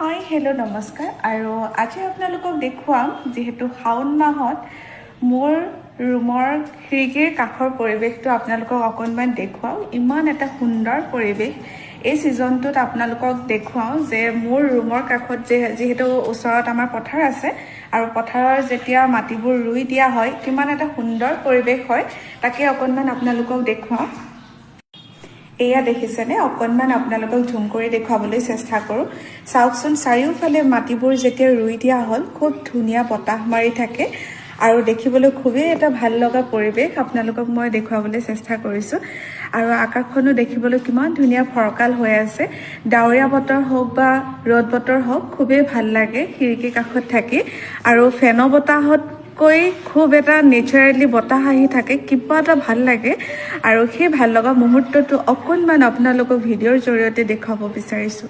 hi hello' নমস্কাৰ আৰু আজি আপোনালোকক দেখুৱাম যেহেতু শাওণ মাহত মোৰ ৰুমৰ খিৰিকীৰ কাষৰ পৰিৱেশটো আপোনালোকক অকণমান দেখুৱাওঁ ইমান এটা সুন্দৰ পৰিৱেশ এই ছিজনটোত আপোনালোকক দেখুৱাওঁ যে মোৰ ৰুমৰ কাষত যেহেতু ওচৰত আমাৰ পথাৰ আছে আৰু পথাৰৰ যেতিয়া মাটিবোৰ ৰুই দিয়া হয় কিমান এটা সুন্দৰ পৰিৱেশ হয় তাকে অকণমান আপোনালোকক দেখুৱাওঁ এয়া দেখিছেনে অকণমান আপোনালোকক ঝুম কৰি দেখুৱাবলৈ চেষ্টা কৰোঁ চাওকচোন চাৰিওফালে মাটিবোৰ যেতিয়া ৰুই দিয়া হ'ল খুব ধুনীয়া বতাহ মাৰি থাকে আৰু দেখিবলৈ খুবেই এটা ভাল লগা পৰিৱেশ আপোনালোকক মই দেখুৱাবলৈ চেষ্টা কৰিছোঁ আৰু আকাশখনো দেখিবলৈ কিমান ধুনীয়া ফৰকাল হৈ আছে ডাৱৰীয়া বতৰ হওক বা ৰ'দ বতৰ হওক খুবেই ভাল লাগে খিৰিকীৰ কাষত থাকি আৰু ফেনৰ বতাহত খুব এটা নেচাৰেলি বতাহ আহি থাকে কিবা এটা ভাল লাগে আৰু সেই ভাল লগা মুহূৰ্তটো অকণমান আপোনালোকক ভিডিঅ'ৰ জৰিয়তে দেখুৱাব বিচাৰিছোঁ